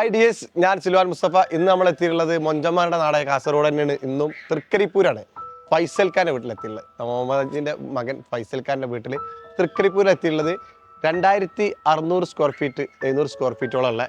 Hi dears, ഞാൻ Silvan Mustafa. ഇന്ന് നമ്മൾ എത്തിയിട്ടുള്ളത് മൊഞ്ചന്മാരുടെ നാടായ കാസർഗോഡ് തന്നെയാണ്. ഇന്നും തൃക്കരിപ്പൂരാണ്. ഫൈസൽ ഖാൻ്റെ വീട്ടിലെത്തിയുള്ളത്. മുഹമ്മദിൻ്റെ മകൻ ഫൈസൽ ഖാൻ്റെ വീട്ടിൽ തൃക്കരിപ്പൂരിൽ എത്തിയുള്ളത് 2600 സ്ക്വയർ ഫീറ്റ് 700 സ്ക്വയർ ഫീറ്റോളമുള്ള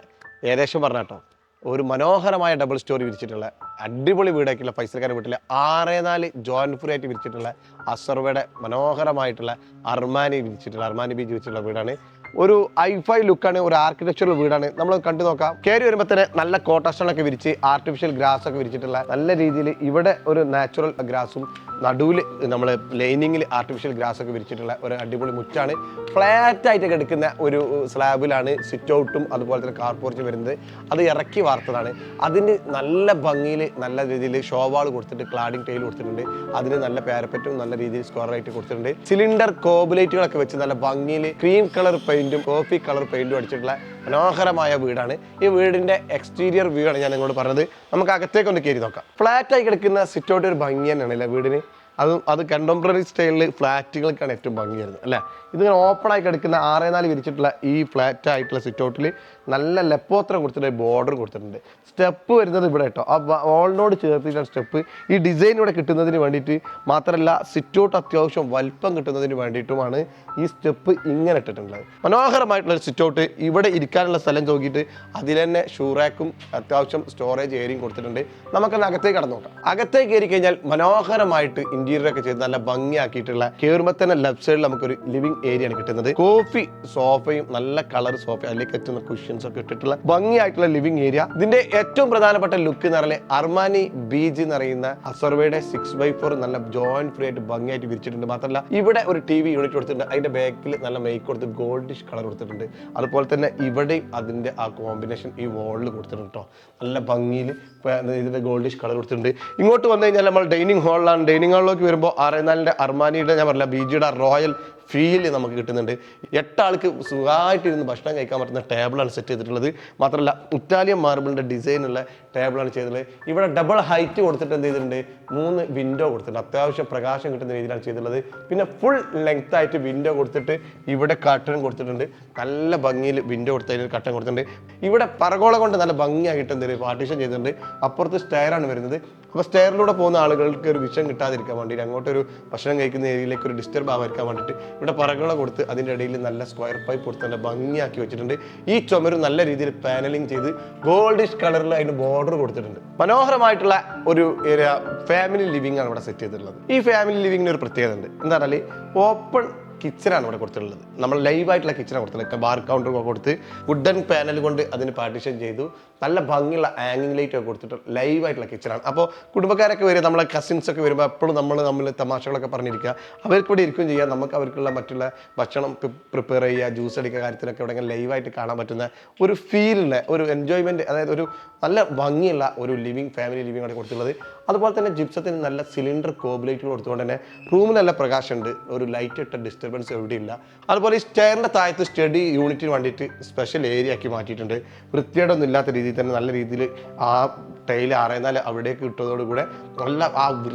ഏകദേശം പറഞ്ഞാട്ടോ ഒരു മനോഹരമായ ഡബിൾ സ്റ്റോറി വിരിച്ചിട്ടുള്ള അടിപൊളി വീടാക്കിയുള്ള ഫൈസൽ ഖാൻ്റെ വീട്ടിൽ 6-4 ജോയിൻറ്റ് ഫ്രീ ആയിട്ട് വിരിച്ചിട്ടുള്ള അസർവയുടെ മനോഹരമായിട്ടുള്ള അർമാനി ബീച്ച് വിരിച്ചിട്ടുള്ള വീടാണ്. ഒരു ഐഫൈ ലുക്കാണ്, ഒരു ആർക്കിടെക്ചറൽ വീടാണ്. നമ്മൾ കണ്ടു നോക്കാം. കയറി വരുമ്പോൾ തന്നെ നല്ല കോട്ടസ്റ്റോണൊക്കെ വിരിച്ച് ആർട്ടിഫിഷ്യൽ ഗ്രാസ് ഒക്കെ വിരിച്ചിട്ടുള്ള നല്ല രീതിയിൽ ഇവിടെ ഒരു നാച്ചുറൽ ഗ്രാസും നടുവിൽ നമ്മൾ ലൈനിങ്ങിൽ ആർട്ടിഫിഷ്യൽ ഗ്രാസ് ഒക്കെ വിരിച്ചിട്ടുള്ള ഒരു അടിപൊളി മുറ്റാണ്. ഫ്ലാറ്റ് ആയിട്ട് കിടക്കുന്ന ഒരു സ്ലാബിലാണ് സിറ്റ് ഔട്ടും അതുപോലെ തന്നെ കാർ പോർച്ച് വരുന്നത്. അത് ഇറക്കി വാർത്തതാണ്. അതിന് നല്ല ഭംഗിയിൽ നല്ല രീതിയിൽ ഷോവാൾ കൊടുത്തിട്ട് ക്ലാഡിംഗ് ടൈൽ കൊടുത്തിട്ടുണ്ട്. അതിന് നല്ല പാരപ്പറ്റും നല്ല രീതിയിൽ സ്ക്വയർ ആയിട്ട് കൊടുത്തിട്ടുണ്ട്. സിലിണ്ടർ കോബുലൈറ്റുകളൊക്കെ വെച്ച് നല്ല ഭംഗിയിൽ ക്രീം കളർ പെയിന്റും കോഫി കളർ പെയിന്റും അടിച്ചിട്ടുള്ള മനോഹരമായ വീടാണ്. ഈ വീടിന്റെ എക്സ്റ്റീരിയർ വ്യൂ ആണ് ഞാൻ നിങ്ങളോട് പറഞ്ഞത്. നമുക്ക് അകത്തേക്ക് ഒന്ന് കയറി നോക്കാം. ഫ്ലാറ്റ് ആയി കിടക്കുന്ന സിറ്റ് ഔട്ട് ഒരു ഭംഗി തന്നെയാണ് അല്ലേ വീടിന്. അത് കണ്ടംപററി സ്റ്റൈലിൽ ഫ്ലാറ്റുകൾക്കാണ് ഏറ്റവും ഭംഗി വരുന്നത് അല്ലേ. ഇതിങ്ങനെ ഓപ്പണായി കിടക്കുന്ന 6-4 വിരിച്ചിട്ടുള്ള ഈ ഫ്ലാറ്റ് ആയിട്ടുള്ള സിറ്റ് ഔട്ടിൽ നല്ല ലെപ്പോത്രം കൊടുത്തിട്ട് ബോർഡർ കൊടുത്തിട്ടുണ്ട്. സ്റ്റെപ്പ് വരുന്നത് ഇവിടെ കേട്ടോ, ആ വാളിനോട് ചേർത്തിട്ടാണ് സ്റ്റെപ്പ്. ഈ ഡിസൈൻ ഇവിടെ കിട്ടുന്നതിന് വേണ്ടിയിട്ട് മാത്രമല്ല സിറ്റ് ഔട്ട് അത്യാവശ്യം വലിപ്പം കിട്ടുന്നതിന് വേണ്ടിയിട്ടുമാണ് ഈ സ്റ്റെപ്പ് ഇങ്ങനെ ഇട്ടിട്ടുള്ളത്. മനോഹരമായിട്ടുള്ള സിറ്റ് ഔട്ട്. ഇവിടെ ഇരിക്കാനുള്ള സ്ഥലം നോക്കിയിട്ട് അതിൽ തന്നെ ഷൂറാക്കും അത്യാവശ്യം സ്റ്റോറേജ് ഏരിയയും കൊടുത്തിട്ടുണ്ട്. നമുക്കത് അകത്തേക്ക് കടന്നു നോക്കാം. അകത്തേക്ക് കയറി കഴിഞ്ഞാൽ മനോഹരമായിട്ട് ഇന്റീരിയർ ഒക്കെ ചെയ്ത് നല്ല ഭംഗിയാക്കിയിട്ടുള്ള കയറുമ്പോൾ തന്നെ ലെഫ്റ്റ് സൈഡിൽ നമുക്കൊരു ലിവിംഗ് ഏരിയ ആണ് കിട്ടുന്നത്. കോഫി സോഫയും നല്ല കളർ സോഫ അതിലേക്ക് എത്തുന്ന കുഷ്യൻസ് ഒക്കെ ഇട്ടിട്ടുള്ള ഭംഗിയായിട്ടുള്ള ലിവിംഗ് ഏരിയ. ഇതിന്റെ ഏറ്റവും പ്രധാനപ്പെട്ട ലുക്ക് എന്ന് പറഞ്ഞാൽ അർമാനി ബീച്ച് എന്ന് പറയുന്ന അസർവയുടെ 6x4 നല്ല ജോയിന്റ് ഫ്രീ ആയിട്ട് ഭംഗിയായിട്ട് വിരിച്ചിട്ടുണ്ട്. മാത്രമല്ല ഇവിടെ ഒരു TV യൂണിറ്റ് കൊടുത്തിട്ടുണ്ട്. അതിന്റെ ബാക്കിൽ നല്ല മേക്ക് കൊടുത്ത് ഗോൾഡിഷ് കളർ കൊടുത്തിട്ടുണ്ട്. അതുപോലെ തന്നെ ഇവിടെയും അതിന്റെ ആ കോമ്പിനേഷൻ ഈ വാളിൽ കൊടുത്തിട്ടുണ്ട് കേട്ടോ. നല്ല ഭംഗിയിൽ ഇതിന്റെ ഗോൾഡിഷ് കളർ കൊടുത്തിട്ടുണ്ട്. ഇങ്ങോട്ട് വന്നു കഴിഞ്ഞാൽ നമ്മൾ ഡൈനിങ് ഹാളിലാണ്. ഡൈനിങ് ഹാളിലേക്ക് വരുമ്പോൾ 6-4 അർമാനിയുടെ ഞാൻ പറഞ്ഞില്ല ബീജിയുടെ റോയൽ ഫീല് നമുക്ക് കിട്ടുന്നുണ്ട്. 8 ആൾക്ക് സുഖമായിട്ടിരുന്ന് ഭക്ഷണം കഴിക്കാൻ പറ്റുന്ന ടേബിളാണ് സെറ്റ് ചെയ്തിട്ടുള്ളത്. മാത്രമല്ല ഇറ്റാലിയൻ മാർബിളിൻ്റെ ഡിസൈനുള്ള ടേബിളാണ് ചെയ്തിട്ടുള്ളത്. ഇവിടെ ഡബിൾ ഹൈറ്റ് കൊടുത്തിട്ട് എന്ത് ചെയ്തിട്ടുണ്ട്, 3 വിൻഡോ കൊടുത്തിട്ടുണ്ട്. അത്യാവശ്യം പ്രകാശം കിട്ടുന്ന രീതിയിലാണ് ചെയ്തിട്ടുള്ളത്. പിന്നെ ഫുൾ ലെങ്ത് ആയിട്ട് വിൻഡോ കൊടുത്തിട്ട് ഇവിടെ കട്ടൺ കൊടുത്തിട്ടുണ്ട്. നല്ല ഭംഗിയിൽ വിൻഡോ കൊടുത്തതിന് കട്ടൺ കൊടുത്തിട്ടുണ്ട്. ഇവിടെ പറകോള കൊണ്ട് നല്ല ഭംഗിയായിട്ട് എന്തൊരു പാർട്ടീഷൻ ചെയ്തിട്ടുണ്ട്. അപ്പുറത്ത് സ്റ്റെയറാണ് വരുന്നത്. അപ്പോൾ സ്റ്റെയറിലൂടെ പോകുന്ന ആളുകൾക്ക് ഒരു വിഷം കിട്ടാതിരിക്കാൻ വേണ്ടിയിട്ട് അങ്ങോട്ടൊരു ഭക്ഷണം കഴിക്കുന്ന ഏരിയയിലേക്ക് ഒരു ഡിസ്റ്റർബ് ആവാതിരിക്കാൻ വേണ്ടിയിട്ട് ഇവിടെ പറകള കൊടുത്ത് അതിൻ്റെ ഇടയിൽ നല്ല സ്ക്വയർ പൈപ്പ് കൊടുത്ത് നല്ല ഭംഗിയാക്കി വെച്ചിട്ടുണ്ട്. ഈ ചുമര് നല്ല രീതിയിൽ പാനലിംഗ് ചെയ്ത് ഗോൾഡിഷ് കളറിൽ അതിന് ബോർഡർ കൊടുത്തിട്ടുണ്ട്. മനോഹരമായിട്ടുള്ള ഒരു ഏരിയ ഫാമിലി ലിവിംഗ് ആണ് ഇവിടെ സെറ്റ് ചെയ്തിട്ടുള്ളത്. ഈ ഫാമിലി ലിവിങ്ങിന് ഒരു പ്രത്യേകത ഉണ്ട്. എന്താ പറഞ്ഞാൽ ഓപ്പൺ കിച്ചനാണ് ഇവിടെ കൊടുത്തിട്ടുള്ളത്. നമ്മൾ ലൈവായിട്ടുള്ള കിച്ചനാണ് കൊടുത്തിട്ടുള്ളത്. ബാർ കൗണ്ടർ കൊടുത്ത് വുഡൻ പാനൽ കൊണ്ട് അതിന് പാർട്ടീഷൻ ചെയ്തു. നല്ല ഭംഗിയുള്ള ഹാങ്ങിങ് ലൈറ്റ് ഒക്കെ കൊടുത്തിട്ട് ലൈവായിട്ടുള്ള കിച്ചനാണ്. അപ്പോൾ കുടുംബക്കാരൊക്കെ വരും, നമ്മളെ കസിൻസ് ഒക്കെ വരുമ്പോൾ എപ്പോഴും നമ്മൾ തമാശകളൊക്കെ പറഞ്ഞിരിക്കുക. അവർക്ക് ഇവിടെ ഇരിക്കുകയും ചെയ്യാം. നമുക്ക് അവർക്കുള്ള മറ്റുള്ള ഭക്ഷണം പ്രിപ്പയർ ചെയ്യുക, ജ്യൂസ് അടിക്കുക കാര്യത്തിലൊക്കെ ഇവിടെ ലൈവായിട്ട് കാണാൻ പറ്റുന്ന ഒരു ഫീലുള്ള ഒരു എൻജോയ്മെൻറ്റ്, അതായത് ഒരു നല്ല ഭംഗിയുള്ള ഒരു ഫാമിലി ലിവിംഗ് ആണ് കൊടുത്തിട്ടുള്ളത്. അതുപോലെ തന്നെ ജിപ്സത്തിന് നല്ല സിലിണ്ടർ കോബുലൈറ്റുകൾ കൊടുത്തുകൊണ്ട് തന്നെ റൂമിൽ നല്ല പ്രകാശമുണ്ട്. ഒരു ലൈറ്റ് ഇട്ട ഡിസ്റ്റർബൻസ് എവിടെയില്ല. അതുപോലെ ഈ സ്റ്റെയറിൻ്റെ താഴത്ത് സ്റ്റഡി യൂണിറ്റിന് വേണ്ടിയിട്ട് സ്പെഷ്യൽ ഏരിയ ആക്കി മാറ്റിയിട്ടുണ്ട്. വൃത്തിയേടൊന്നും ഇല്ലാത്ത രീതിയിൽ തന്നെ നല്ല രീതിയിൽ ആ ടൈൽ 6-4 അവിടേക്ക് കിട്ടുന്നതോടുകൂടെ നല്ല ആ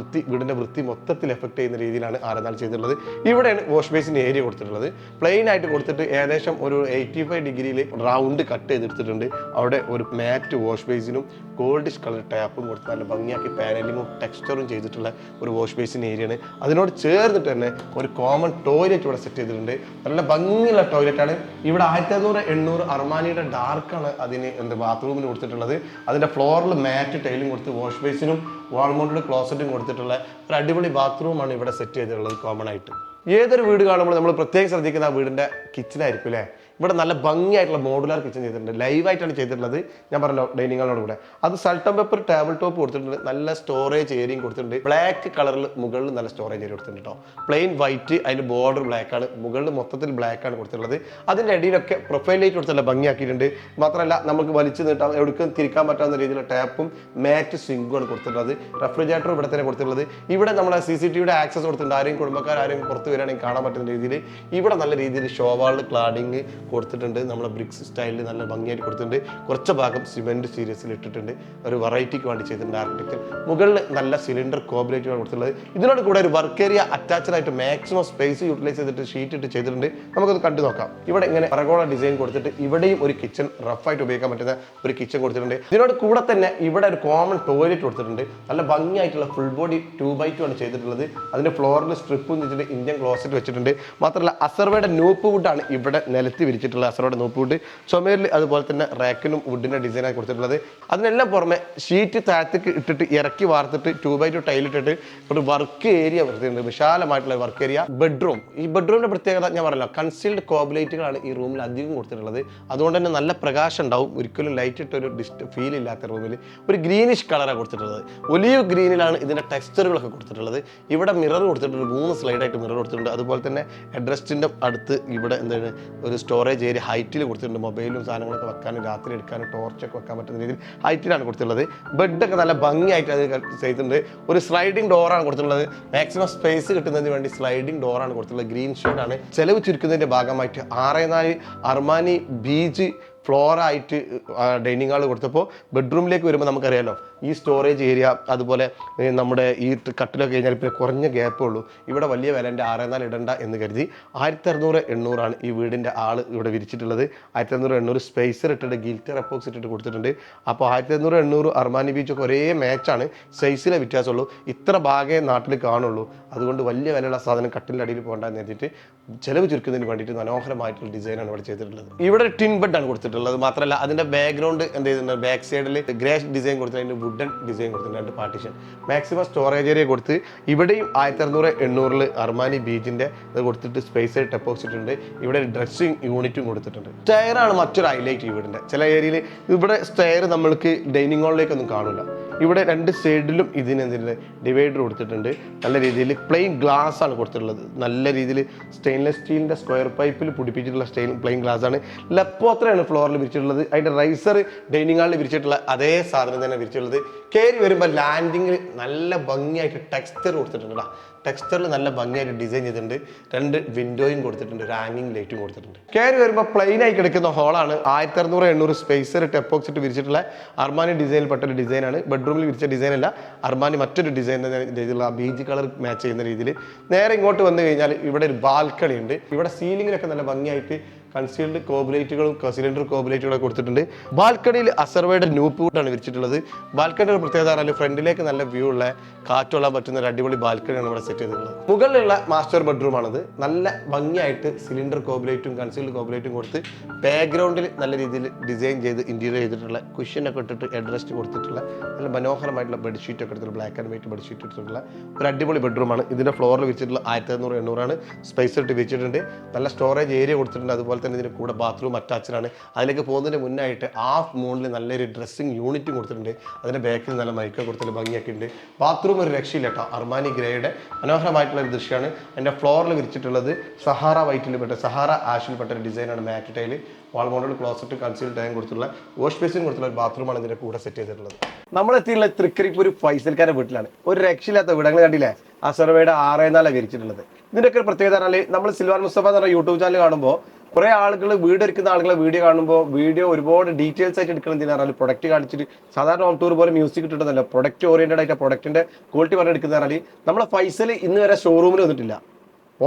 വീടിൻ്റെ വൃത്തി മൊത്തത്തിൽ എഫക്ട് ചെയ്യുന്ന രീതിയിലാണ് 6-4 ചെയ്തിട്ടുള്ളത്. ഇവിടെയാണ് വാഷ് ബേസിൻ ഏരിയ കൊടുത്തിട്ടുള്ളത്. പ്ലെയിൻ ആയിട്ട് കൊടുത്തിട്ട് ഏകദേശം ഒരു 85 ഡിഗ്രിയിൽ റൗണ്ട് കട്ട് ചെയ്തെടുത്തിട്ടുണ്ട്. അവിടെ ഒരു മാറ്റ് വാഷ് ബേസിനും ഗോൾഡിഷ് കളർ ടാപ്പും കൊടുത്ത് നല്ല ഭംഗിയാക്കി പാനലിങ്ങും ടെക്സ്ചറും ചെയ്തിട്ടുള്ള ഒരു വാഷ് ബേസിൻ ഏരിയയാണ്. അതിനോട് ചേർന്നിട്ട് തന്നെ ഒരു കോമൺ ടോയ്ലറ്റ് ഇവിടെ സെറ്റ് ചെയ്തിട്ടുണ്ട്. നല്ല ഭംഗിയുള്ള ടോയ്ലറ്റാണ്. ഇവിടെ 1500-800 അർമാനിയുടെ ഡാർക്കാണ് അതിന് ബാത്റൂമിന് കൊടുത്തിട്ടുള്ളത്. അതിൻ്റെ ഫ്ലോറിൽ മാറ്റ് ടൈലും കൊടുത്ത് വാഷ് ബേസിനും വാൾ മൗണ്ടഡ് ക്ലോസറ്റും കൊടുത്തിട്ടുള്ള ഒരു അടിപൊളി ബാത്റൂമാണ് ഇവിടെ സെറ്റ് ചെയ്തിട്ടുള്ളത് കോമൺ ആയിട്ട്. ഏതൊരു വീട് കാണുമ്പോൾ നമ്മൾ പ്രത്യേകം ശ്രദ്ധിക്കുന്ന ആ വീടിൻ്റെ കിച്ചനായിരിക്കും അല്ലേ. ഇവിടെ നല്ല ഭംഗിയായിട്ടുള്ള മോഡുലാർ കിച്ചൺ ചെയ്തിട്ടുണ്ട്. ലൈവായിട്ടാണ് ചെയ്തിട്ടുള്ളത്. ഞാൻ പറഞ്ഞല്ലോ ഡൈനിങ് ഹാളിനോട് കൂടെ അത് സൾട്ടൻ പെപ്പർ ടേബിൾ ടോപ്പ് കൊടുത്തിട്ടുണ്ട്. നല്ല സ്റ്റോറേജ് ഏരിയയും കൊടുത്തിട്ടുണ്ട്. ബ്ലാക്ക് കളറിൽ മുകളിൽ നല്ല സ്റ്റോറേജ് ഏരിയ കൊടുത്തിട്ടുണ്ട് കേട്ടോ. പ്ലെയിൻ വൈറ്റ്, അതിൻ്റെ ബോർഡർ ബ്ലാക്ക് ആണ്. മുകളിൽ മൊത്തത്തിൽ ബ്ലാക്ക് ആണ് കൊടുത്തിട്ടുള്ളത്. അതിൻ്റെ അടിയിലൊക്കെ പ്രൊഫൈൽ ലൈറ്റ് കൊടുത്തല്ല ഭംഗിയാക്കിയിട്ടുണ്ട്. മാത്രമല്ല നമുക്ക് വലിച്ചു നീട്ടാം, എവിടേക്കും തിരിക്കാൻ പറ്റാവുന്ന രീതിയിലുള്ള ടാപ്പും മാറ്റ് സിങ്കുമാണ് കൊടുത്തിട്ടുള്ളത്. റെഫ്രിജറേറ്ററും ഇവിടെ തന്നെ കൊടുത്തിട്ടുള്ളത്. ഇവിടെ നമ്മളെ CCTVയുടെ ആക്സസ് കൊടുത്തിട്ടുണ്ട്. ആരെയും കുടുംബക്കാരും പുറത്ത് വരികയാണെങ്കിൽ കാണാൻ പറ്റുന്ന രീതിയിൽ ഇവിടെ നല്ല രീതിയിൽ ഷോവാളിൽ ക്ലാഡിങ് കൊടുത്തിട്ടുണ്ട്. നമ്മളെ ബ്രിക്സ് സ്റ്റൈലിൽ നല്ല ഭംഗിയായിട്ട് കൊടുത്തിട്ടുണ്ട്. കുറച്ച് ഭാഗം സിമെന്റ് സീരീസിൽ ഇട്ടിട്ടുണ്ട്. ഒരു വെറൈറ്റിക്ക് വേണ്ടി ചെയ്തിട്ടുണ്ട് ആർക്കിടെക്ചർ. മുകളിൽ നല്ല സിലിണ്ടർ കോബിലേറ്റ് കൊടുത്തിട്ടുള്ളത്. ഇതിനോട് കൂടെ ഒരു വർക്ക് ഏരിയ അറ്റാച്ച്ഡ് ആയിട്ട് മാക്സിമം സ്പേസ് യൂട്ടിലൈസ് ചെയ്തിട്ട് ഷീറ്റ് ഇട്ട് ചെയ്തിട്ടുണ്ട്. നമുക്കത് കണ്ടു നോക്കാം. ഇവിടെ ഇങ്ങനെ പറഗോള ഡിസൈൻ കൊടുത്തിട്ട് ഇവിടെയും ഒരു കിച്ചൺ റഫായിട്ട് ഉപയോഗിക്കാൻ പറ്റുന്ന ഒരു കിച്ചൺ കൊടുത്തിട്ടുണ്ട്. ഇതിനോട് കൂടെ തന്നെ ഇവിടെ ഒരു കോമൺ ടോയ്ലറ്റ് കൊടുത്തിട്ടുണ്ട്. നല്ല ഭംഗിയായിട്ടുള്ള ഫുൾ ബോഡി 2x2 ആണ് ചെയ്തിട്ടുള്ളത്. അതിന്റെ ഫ്ലോറിൽ സ്ട്രിപ്പും വെച്ചിട്ട് ഇന്ത്യൻ ക്ലോസറ്റ് വെച്ചിട്ടുണ്ട്. മാത്രമല്ല അസർവയുടെ നൂപ്പ് വുഡാണ് ഇവിടെ നിലത്ത് വിരിച്ചിട്ടുള്ള അസർവയുടെ നൂപ്പ് വുഡ്. ചുമരിൽ അതുപോലെ തന്നെ റാക്കിനും വുഡിന്റെ ഡിസൈനാണ് കൊടുത്തിട്ടുള്ളത്. അതിനെല്ലാം പുറമെ ഷീറ്റ് താഴത്തേക്ക് ഇട്ടിട്ട് ഇറക്കി വാർത്തിട്ട് 2x2 ടൈലിട്ടിട്ട് ഒരു വർക്ക് ഏരിയ വരുത്തിയിട്ടുണ്ട്. വിശാലമായിട്ടുള്ള വർക്ക് ഏരിയ. ബെഡ്റൂം, ഈ ബെഡ്റൂമിന്റെ പ്രത്യേകത ഞാൻ പറഞ്ഞല്ലോ, കൺസീൽഡ് കോബിലേറ്റുകളാണ് ഈ റൂമിൽ അധികം കൊടുത്തിട്ടുള്ളത്. അതുകൊണ്ട് തന്നെ നല്ല പ്രകാശം ഉണ്ടാവും. ഒരിക്കലും ലൈറ്റ് ഇട്ടൊരു ഫീൽ ഇല്ലാത്ത റൂമിൽ ഒരു ഗ്രീനിഷ് കളറാണ് കൊടുത്തിട്ടുള്ളത്. ഒലിവ് ഗ്രീനിലാണ് ഇതിന്റെ ടെക്സ്ചറുകളൊക്കെ കൊടുത്തിട്ടുള്ളത്. ഇവിടെ മിറർ കൊടുത്തിട്ടുണ്ട്, 3 സ്ലൈഡായിട്ട് മിറർ കൊടുത്തിട്ടുണ്ട്. അതുപോലെ തന്നെ ഹെഡ്രസ്റ്റിന്റെ അടുത്ത് ഇവിടെ എന്താണ് ഒരു സ്റ്റോറേജ് ഏരിയ ഹൈറ്റിൽ കൊടുത്തിട്ടുണ്ട്. മൊബൈലും സാധനങ്ങളൊക്കെ വെക്കാനും രാത്രി എടുക്കാനും ടോർച്ചൊക്കെ വെക്കാൻ പറ്റുന്ന രീതിയിൽ ഹൈറ്റിലാണ് കൊടുത്തിട്ടുള്ളത്. ബെഡൊക്കെ നല്ല ഭംഗിയായിട്ട് അത് ചെയ്തിട്ടുണ്ട്. ഒരു സ്ലൈഡിംഗ് ഡോറാണ് കൊടുത്തിട്ടുള്ളത്. മാക്സിമം സ്പേസ് കിട്ടുന്നതിന് വേണ്ടി സ്ലൈഡിംഗ് ഡോറാണ് കൊടുത്തിട്ടുള്ളത്. ഗ്രീൻ ഷെയ്ഡാണ്. ചെലവ് ചുരുക്കുന്നതിന്റെ ഭാഗമായിട്ട് 6x4 അർമാനി ബീച്ച് ഫ്ലോറായിട്ട് ഡൈനിങ് ഹാൾ കൊടുത്തപ്പോൾ ബെഡ്റൂമിലേക്ക് വരുമ്പോൾ നമുക്കറിയാലോ ഈ സ്റ്റോറേജ് ഏരിയ അതുപോലെ നമ്മുടെ ഈ കട്ടിലൊക്കെ കഴിഞ്ഞാൽ പിന്നെ കുറഞ്ഞ ഗ്യാപ്പേ ഉള്ളൂ. ഇവിടെ വലിയ വിലൻ്റെ 6x4 ഇടണ്ട എന്ന് കരുതി 1600-800 ഈ വീടിൻ്റെ ആൾ ഇവിടെ വിരിച്ചിട്ടുള്ളത്. 1600-800 സ്പേസർ ഇട്ടിട്ട് ഗിൽറ്റർ എപ്പോക്സ് ഇട്ടിട്ട് കൊടുത്തിട്ടുണ്ട്. അപ്പോൾ 1600-800 അർമാനി ബീച്ചൊക്കെ ഒരേ മാച്ചാണ്, സൈസിലെ വ്യത്യാസമുള്ളൂ. ഇത്ര ഭാഗമേ നാട്ടിൽ കാണുള്ളൂ. അതുകൊണ്ട് വലിയ വിലയുള്ള സാധനം കട്ടിലിൻ്റെ അടിയിൽ പോകണ്ടെന്ന് കരുതിയിട്ട് ചിലവ് ചുരുക്കുന്നതിന് വേണ്ടിയിട്ട് മനോഹരമായിട്ടുള്ള ഡിസൈനാണ് ഇവിടെ ചെയ്തിട്ടുള്ളത്. ഇവിടെ ടിൻ ബെഡാണ് കൊടുത്തിട്ടുള്ളത്. മാത്രമല്ല അതിൻ്റെ ബാക്ക്ഗ്രൗണ്ട് എന്ത് ചെയ്തിട്ടുണ്ട്, ബാക്ക് സൈഡിൽ ഗ്രേ ഡിസൈൻ കൊടുത്തിട്ട് അതിൻ്റെ വുഡൻ ഡിസൈൻ കൊടുത്തിട്ടുണ്ട്. 2 പാർട്ടീഷൻ മാക്സിമം സ്റ്റോറേജ് ഏരിയ കൊടുത്ത് ഇവിടെയും 1600-800 അർമാനി ബീച്ചിൻ്റെ ഇത് കൊടുത്തിട്ട് സ്പേസ് ടെപ്പോക്സ് ഇട്ടിട്ടുണ്ട്. ഇവിടെ ഡ്രസ്സിങ് യൂണിറ്റും കൊടുത്തിട്ടുണ്ട്. സ്റ്റെയറാണ് മറ്റൊരു ഹൈലൈറ്റ് ഈ വീടിൻ്റെ. ചില ഏരിയയിൽ ഇവിടെ സ്റ്റെയർ നമ്മൾക്ക് ഡൈനിങ് ഹാളിലേക്കൊന്നും കാണില്ല. ഇവിടെ 2 സൈഡിലും ഇതിനെന്തിൻ്റെ ഡിവൈഡർ കൊടുത്തിട്ടുണ്ട്. നല്ല രീതിയിൽ പ്ലെയിൻ ഗ്ലാസ് ആണ് കൊടുത്തിട്ടുള്ളത്. നല്ല രീതിയിൽ സ്റ്റെയിൻലെസ് സ്റ്റീലിൻ്റെ സ്ക്വയർ പൈപ്പിൽ പിടിപ്പിച്ചിട്ടുള്ള പ്ലെയിൻ ഗ്ലാസ് ആണ്. ലപ്പോത്രയാണ് ഫ്ലോറിൽ വിരിച്ചിട്ടുള്ളത്. അതിൻ്റെ റൈസർ ഡൈനിങ് ഹാളിൽ വിരിച്ചിട്ടുള്ള അതേ സാധനം തന്നെ വിരിച്ചിട്ടുള്ളത്. കയറി വരുമ്പോൾ ലാൻഡിങ്ങിൽ നല്ല ഭംഗിയായിട്ട് ടെക്സ്ചർ കൊടുത്തിട്ടുണ്ട്. ടെക്സ്ചറിൽ നല്ല ഭംഗിയായിട്ട് ഡിസൈൻ ചെയ്തിട്ടുണ്ട്. 2 വിൻഡോയും കൊടുത്തിട്ടുണ്ട്, ഒരു ഹാങ്ങിങ് ലൈറ്റും കൊടുത്തിട്ടുണ്ട്. കയറി വരുമ്പോൾ പ്ലെയിൻ ആയി കിടക്കുന്ന ഹോളാണ്. 1600-800 സ്പേസർ ടെപ്പോക്സ് ഇട്ട് വിരിച്ചിട്ടുള്ള അർമാനി ഡിസൈനിൽപ്പെട്ട ഒരു ഡിസൈനാണ്. ബെഡ്റൂമിൽ വിരിച്ച ഡിസൈൻ അല്ല, അർമാനി മറ്റൊരു ഡിസൈൻ രീതിയിലുള്ള ബീജ് കളർ മാച്ച് ചെയ്യുന്ന രീതിയിൽ. നേരെ ഇങ്ങോട്ട് വന്നു കഴിഞ്ഞാൽ ഇവിടെ ഒരു ബാൽക്കണി ഉണ്ട്. ഇവിടെ സീലിങ്ങിലൊക്കെ നല്ല ഭംഗിയായിട്ട് കൺസീൽഡ് കോബിലേറ്റുകളും സിലിണ്ടർ കോബിലേറ്റുകളൊക്കെ കൊടുത്തിട്ടുണ്ട്. ബാൽക്കണിയിൽ അസർവയുടെ നൂപ്പ് വുഡാണ് വിരിച്ചിട്ടുള്ളത്. ബാൽക്കണിയുടെ പ്രത്യേകത പറഞ്ഞാൽ ഫ്രണ്ടിലേക്ക് നല്ല വ്യൂ ഉള്ള കാറ്റൊള്ളാൻ പറ്റുന്ന ഒരു അടിപൊളി ബാൽക്കണിയാണ് ഇവിടെ സെറ്റ് ചെയ്തിട്ടുള്ളത്. മുകളിലുള്ള മാസ്റ്റർ ബെഡ്റൂമാണിത്. നല്ല ഭംഗിയായിട്ട് സിലിണ്ടർ കോബിലേറ്റും കൺസീൽഡ് കോബിലേറ്റും കൊടുത്ത് ബാക്ക്ഗ്രൗണ്ടിൽ നല്ല രീതിയിൽ ഡിസൈൻ ചെയ്ത് ഇന്റീരിയർ ചെയ്തിട്ടുള്ള കുഷ്യനൊക്കെ ഇട്ടിട്ട് ഹെഡ്രസ്റ്റ് കൊടുത്തിട്ടുള്ള നല്ല മനോഹരമായിട്ടുള്ള ബെഡ്ഷീറ്റ് ഒക്കെ എടുത്തിട്ടുള്ള ബ്ലാക്ക് ആൻഡ് വൈറ്റ് ബെഡ്ഷീറ്റ് എടുത്തിട്ടുള്ള ഒരു അടിപൊളി ബെഡ്റൂമാണ്. ഇതിൻ്റെ ഫ്ലോറിൽ വെച്ചിട്ടുള്ള 1600-800 സ്പേസ് ഇട്ട് വെച്ചിട്ടുണ്ട്. നല്ല സ്റ്റോറേജ് ഏരിയ കൊടുത്തിട്ടുണ്ട്. അതുപോലെ തന്നെ ഇതിന് കൂടെ ബാത്റൂം അറ്റാച്ച്ഡാണ്. അതിലേക്ക് പോകുന്നതിന് മുന്നായിട്ട് ഹാഫ് മൂണിൽ നല്ലൊരു ഡ്രസ്സിങ് യൂണിറ്റും കൊടുത്തിട്ടുണ്ട്. അതിൻ്റെ ബാക്കിൽ നല്ല മൈക്ക കൊടുത്തിട്ട് ഭംഗിയൊക്കെ ഉണ്ട്. ബാത്റൂം ഒരു രക്ഷയില്ല കേട്ടോ. അർമാനി ഗ്രേയുടെ മനോഹരമായിട്ടുള്ള ഒരു ദൃശ്യമാണ്. അതിൻ്റെ ഫ്ലോറിൽ വിരിച്ചിട്ടുള്ളത് സഹാറ വൈറ്റിൽ പെട്ട സഹാറ ആഷിൽപ്പെട്ട ഒരു ഡിസൈനാണ്. Matte tile, wall model closet, conceal tank കൊടുത്തുള്ള വാഷ് ബേസിൻ കൊടുത്തുള്ള ഒരു ബാത്റൂമാണ് ഇതിൻ്റെ കൂടെ സെറ്റ് ചെയ്തിട്ടുള്ളത്. നമ്മളെത്തിയുള്ള തൃക്കരിപ്പൂർ ഫൈസൽക്കാരുടെ വീട്ടിലാണ്. ഒരു രക്ഷയില്ലാത്ത വീടങ്ങൾ കണ്ടില്ലേ? അസർവയുടെ 6x4 വിരിച്ചിട്ടുള്ളത്. ഇതിൻ്റെയൊക്കെ ഒരു പ്രത്യേകത പറഞ്ഞാൽ നമ്മൾ സിൽവാൻ മുസ്തഫ എന്ന് പറഞ്ഞ യൂട്യൂബ് ചാനൽ കാണുമ്പോൾ കുറേ ആളുകൾ വീട് എടുക്കുന്ന ആളുകളെ വീഡിയോ കാണുമ്പോൾ വീഡിയോ ഒരുപാട് ഡീറ്റെയിൽസ് ആയിട്ട് എടുക്കണം. എന്തിനാ പറഞ്ഞാൽ പ്രൊഡക്റ്റ് കാണിച്ചിട്ട് സാധാരണ ഹോം ടൂർ പോലെ മ്യൂസിക് ഇട്ടിട്ടല്ല, പ്രൊഡക്റ്റ് ഓറിയന്റഡ് ആയിട്ട് പ്രൊഡക്റ്റിന്റെ ക്വാളിറ്റി പറഞ്ഞ് എടുക്കുന്ന പറഞ്ഞാൽ നമ്മളെ ഫൈസൽ ഇന്ന് വരെ ഷോറൂമിൽ വന്നിട്ടില്ല,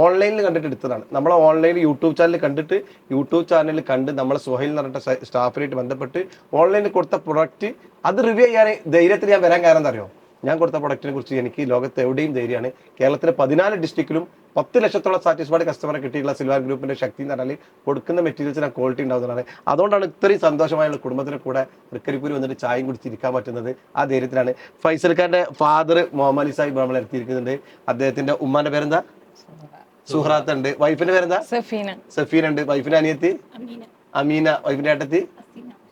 ഓൺലൈനിൽ കണ്ടിട്ട് എടുത്തതാണ്. നമ്മളെ ഓൺലൈനിൽ യൂട്യൂബ് ചാനൽ കണ്ടിട്ട് യൂട്യൂബ് ചാനലിൽ കണ്ട് നമ്മളെ സുഹൈൽ എന്ന് പറഞ്ഞിട്ട് സ്റ്റാഫിനായിട്ട് ബന്ധപ്പെട്ട് ഓൺലൈനിൽ കൊടുത്ത പ്രൊഡക്റ്റ് അത് റിവ്യൂ ചെയ്യാൻ ധൈര്യത്തിൽ ഞാൻ വരാൻ കാരണം എന്താ അറിയോ? ഞാൻ കൊടുത്ത പ്രൊഡക്റ്റിനെ കുറിച്ച് എനിക്ക് ലോകത്ത് എവിടെയും ധൈര്യമാണ്. കേരളത്തിലെ 14 ഡിസ്ട്രിക്റ്റിലും 10 ലക്ഷത്തോളം സാറ്റിസ്ഫൈഡ് കസ്റ്റമറെ കിട്ടിയിട്ടുള്ള സിൽവാൻ ഗ്രൂപ്പിന്റെ ശക്തി എന്ന് പറഞ്ഞാൽ കൊടുക്കുന്ന മെറ്റീരിയൽസിന് ക്വാളിറ്റി ഉണ്ടാവുന്നതാണ്. അതുകൊണ്ടാണ് ഇത്രയും സന്തോഷമായുള്ള കുടുംബത്തിന് കൂടെ തൃക്കരിപ്പൂർ വന്നിട്ട് ചായയും കുടിച്ചിരിക്കാൻ പറ്റുന്നത്. ആ ധൈര്യത്തിലാണ്. ഫൈസൽഖാന്റെ ഫാദർ മുഹമ്മദ് അലി സാഹിബ് നമ്മൾ എത്തിയിരിക്കുന്നുണ്ട്. അദ്ദേഹത്തിന്റെ ഉമ്മാന്റെ പേരെന്താ? സുഹ്റാത്ത് ഉണ്ട്. വൈഫിന്റെ പേരെന്താ? സഫീന ഉണ്ട്. വൈഫിന്റെ അനിയത്തി അമീന. വൈഫിന്റെ ഏട്ടത്തി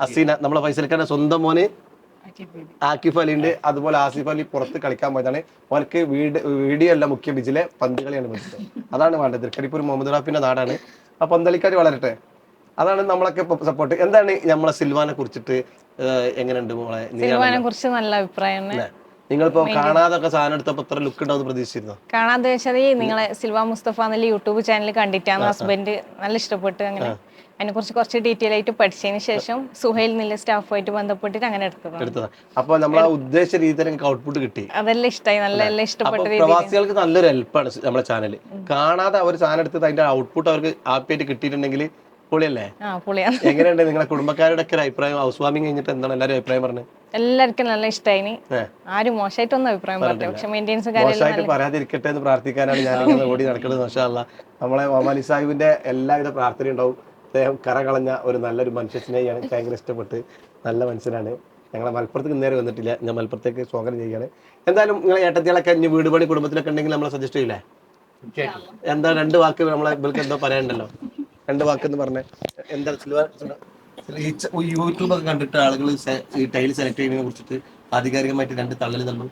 അസീന. നമ്മളെ ഫൈസൽഖാന്റെ സ്വന്തം മോന് ആക്കിഫ് അലി ഉണ്ട്. അതുപോലെ ആസിഫ് അലി പുറത്ത് കളിക്കാൻ പോയതാണ്. അവർക്ക് വീഡിയോ അല്ല മുഖ്യ ബിജിലെ പന്ത് കളിയാണ് പഠിച്ചത്. അതാണ് വേണ്ടത്. തൃക്കരിപ്പൂർ മുഹമ്മദ് റാഫിന്റെ നാടാണ്. ആ പന്തളിക്കാർ വളരട്ടെ, അതാണ് നമ്മളൊക്കെ സപ്പോർട്ട്. എന്താണ് നമ്മളെ സിൽവാനെ കുറിച്ചിട്ട് എങ്ങനെയുണ്ട് മോളെ? സിൽവാനെ കുറിച്ച് നല്ല അഭിപ്രായമാണ്. നിങ്ങളിപ്പോ കാണാതൊക്കെ സാധനം എടുത്തപ്പോ എത്ര ലുക്ക് ഉണ്ടാവും പ്രതീക്ഷിച്ചിരുന്നു? കാണാതെ വെച്ചാൽ നിങ്ങളെ സിൽവ മുസ്തഫ എന്നുള്ള യൂട്യൂബ് ചാനൽ കണ്ടിട്ടാണ് ഹസ്ബൻഡ് നല്ല ഇഷ്ടപ്പെട്ട് അങ്ങനെ അതിനെ കുറിച്ച് കുറച്ച് ഡീറ്റെയിൽ ആയിട്ട് പഠിച്ചതിന് ശേഷം സുഹൈൽ എന്നുള്ള സ്റ്റാഫുമായിട്ട് ബന്ധപ്പെട്ടിട്ട് അങ്ങനെ എടുത്തതാണ്. അപ്പൊ നമ്മൾ ആ ഉദ്ദേശിച്ച രീതിയിൽ എനിക്ക് ഔട്ട്പുട്ട് കിട്ടി. അതെല്ലാം ഇഷ്ടമായി, നല്ല ഇഷ്ടപ്പെട്ട രീതിയിൽ. പ്രവാസികൾക്ക് നല്ലൊരു ഹെൽപ്പാണ് നമ്മുടെ ചാനൽ. കാണാതെ അവർ സാധനം എടുത്തത് അതിന്റെ ഔട്ട്പുട്ട് അവർക്ക് ഹാപ്പിയായിട്ട് കിട്ടിയിട്ടുണ്ടെങ്കിൽ പൊളിയല്ലേ? എങ്ങനെയുണ്ട് നിങ്ങളെ കുടുംബക്കാരുടെ ഒക്കെ അഭിപ്രായം? ഹൗസ് വാമിംഗ് കഴിഞ്ഞിട്ട് എന്താണ് എല്ലാവരും അഭിപ്രായം പറഞ്ഞത്? എല്ലാവർക്കും നല്ല ഇഷ്ടമായി. ആരും മോശമായിട്ടൊന്നും അഭിപ്രായം പറഞ്ഞില്ല. പക്ഷെ മെയിൻ്റെനൻസ് മോശമായിട്ട് പറയാതിരിക്കട്ടെ എന്ന് പ്രാർത്ഥിക്കാനാണ് ഞാൻ ഇങ്ങനെ ഓടി നടക്കുന്നത്. മാഷാ അല്ലാഹ് നമ്മളെ ഒമാനി സാഹിബിന്റെ എല്ലാവിധ പ്രാർത്ഥനയും ഉണ്ടാവും. അദ്ദേഹം കറ കളഞ്ഞ ഒരു നല്ലൊരു മനുഷ്യനെയാണ്. എനിക്ക് ഭയങ്കര ഇഷ്ടപ്പെട്ട്. നല്ല മനുഷ്യനാണ്. ഞങ്ങളെ മലപ്പുറത്തേക്ക് നേരെ വന്നിട്ടില്ല, ഞാൻ മലപ്പുറത്തേക്ക് സ്വാഗതം ചെയ്യുകയാണ്. എന്തായാലും നിങ്ങളെ ഏട്ടത്തികളൊക്കെ ഇനി വീട് പണി കുടുംബത്തിലൊക്കെ ഉണ്ടെങ്കിൽ നമ്മളെ സജസ്റ്റ് ചെയ്യില്ലേ? എന്താ 2 വാക്ക് നമ്മളെ ഇവർക്ക് എന്തോ പറയാനുണ്ടല്ലോ, 2 വാക്ക് എന്ന് പറഞ്ഞേ. എന്താ യൂട്യൂബ് ഒക്കെ കണ്ടിട്ട് ആളുകൾ ഈ ടൈൽ സെലക്ട് ചെയ്യുന്നതിനെ കുറിച്ചിട്ട് ആധികാരികമായിട്ട് 2 തള്ളൽ തന്നു.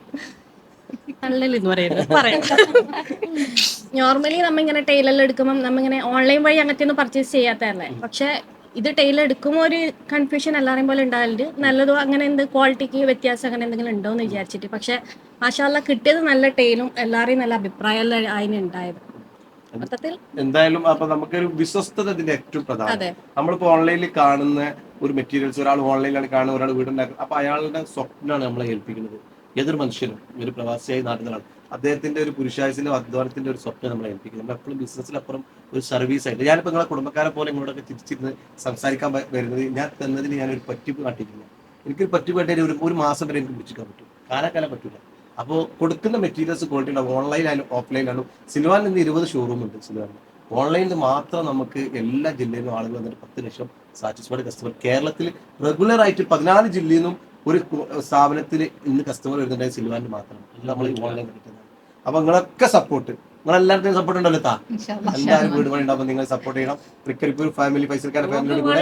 നോർമലി നമ്മിങ്ങനെ ടൈലെല്ലാം എടുക്കുമ്പോൾ നമ്മിങ്ങനെ ഓൺലൈൻ വഴി അങ്ങനത്തെ ഒന്നും പർച്ചേസ് ചെയ്യാത്തതല്ലേ. പക്ഷെ ഇത് ടൈൽ എടുക്കുമ്പോൾ ഒരു കൺഫ്യൂഷൻ എല്ലാവരെയും പോലെ ഉണ്ടാവലുണ്ട്. നല്ലതോ അങ്ങനെ എന്ത് ക്വാളിറ്റിക്ക് വ്യത്യാസം അങ്ങനെ എന്തെങ്കിലും ഉണ്ടോ എന്ന് വിചാരിച്ചിട്ട്. പക്ഷെ മാഷാ അല്ലാഹ് കിട്ടിയത് നല്ല ടൈലും എല്ലാവരെയും നല്ല അഭിപ്രായം അതിനുണ്ടായത്. മൊത്തത്തിൽ എന്തായാലും അപ്പൊ നമുക്കൊരു വിശ്വസ്തത ഇതിന്റെ ഏറ്റവും പ്രധാനം. നമ്മളിപ്പോ ഓൺലൈനിൽ കാണുന്ന ഒരു മെറ്റീരിയൽസ് ഒരാൾ ഓൺലൈനിലാണ് കാണുന്നത്, ഒരാൾ വീടുണ്ടാക്കുന്നത്. അപ്പൊ അയാളുടെ സ്വപ്നമാണ് നമ്മളെ ഏൽപ്പിക്കുന്നത്. ഏതൊരു മനുഷ്യനും ഒരു പ്രവാസിയായി നാട്ടുകളാണ് അദ്ദേഹത്തിന്റെ ഒരു പുരുഷായുസിന്റെ അധ്വാനത്തിന്റെ ഒരു സ്വപ്നം നമ്മളെ ഏൽപ്പിക്കുന്നത്. നമ്മൾ എപ്പോഴും ബിസിനസ്സിലപ്പുറം ഒരു സർവീസ് ആയിട്ട്. ഞാനിപ്പോ നിങ്ങളെ കുടുംബക്കാരെ പോലെ നിങ്ങളോടൊക്കെ തിരിച്ചിരുന്ന് സംസാരിക്കാൻ വരുന്നത് ഞാൻ തന്നതിന് ഞാനൊരു പറ്റിപ്പ് കാട്ടിയിട്ടില്ല. എനിക്കൊരു പറ്റിപ്പായിട്ട് ഒരു മാസം വരെ എനിക്ക് പിടിച്ചിക്കാൻ പറ്റും, കാലക്കാലം പറ്റൂല. അപ്പോൾ കൊടുക്കുന്ന മെറ്റീരിയൽസ് ക്വാളിറ്റി ഉണ്ടാവും. ഓൺലൈനായാലും ഓഫ്ലൈനായാലും. സിൽവാനിൽ നിന്ന് 20 ഷോറൂം ഉണ്ട്. സിൽവാനിൽ ഓൺലൈനിൽ മാത്രം നമുക്ക് എല്ലാ ജില്ലയിൽ നിന്നും ആളുകൾ വന്നിട്ട് 10 ലക്ഷം സാറ്റിസ്ഫൈഡ് കസ്റ്റമർ. കേരളത്തിൽ റെഗുലർ ആയിട്ട് 14 ജില്ലയിൽ നിന്നും ഒരു സ്ഥാപനത്തിൽ ഇന്ന് കസ്റ്റമർ വരുന്നുണ്ടെങ്കിൽ സിൽവാനിൽ മാത്രം നമ്മൾ ഓൺലൈൻ കിട്ടുന്നത്. അപ്പൊ നിങ്ങളൊക്കെ സപ്പോർട്ട്, നിങ്ങളെല്ലാവർക്കും സപ്പോർട്ട് ഉണ്ടല്ലോ. എല്ലാവരും വീട് പണി ഉണ്ടാവുമ്പോൾ നിങ്ങൾ സപ്പോർട്ട് ചെയ്യണം. തൃക്കരിപ്പൂർ ഫാമിലി, ഫൈസൽക്കാരുടെ ഫാമിലിയോട് കൂടെ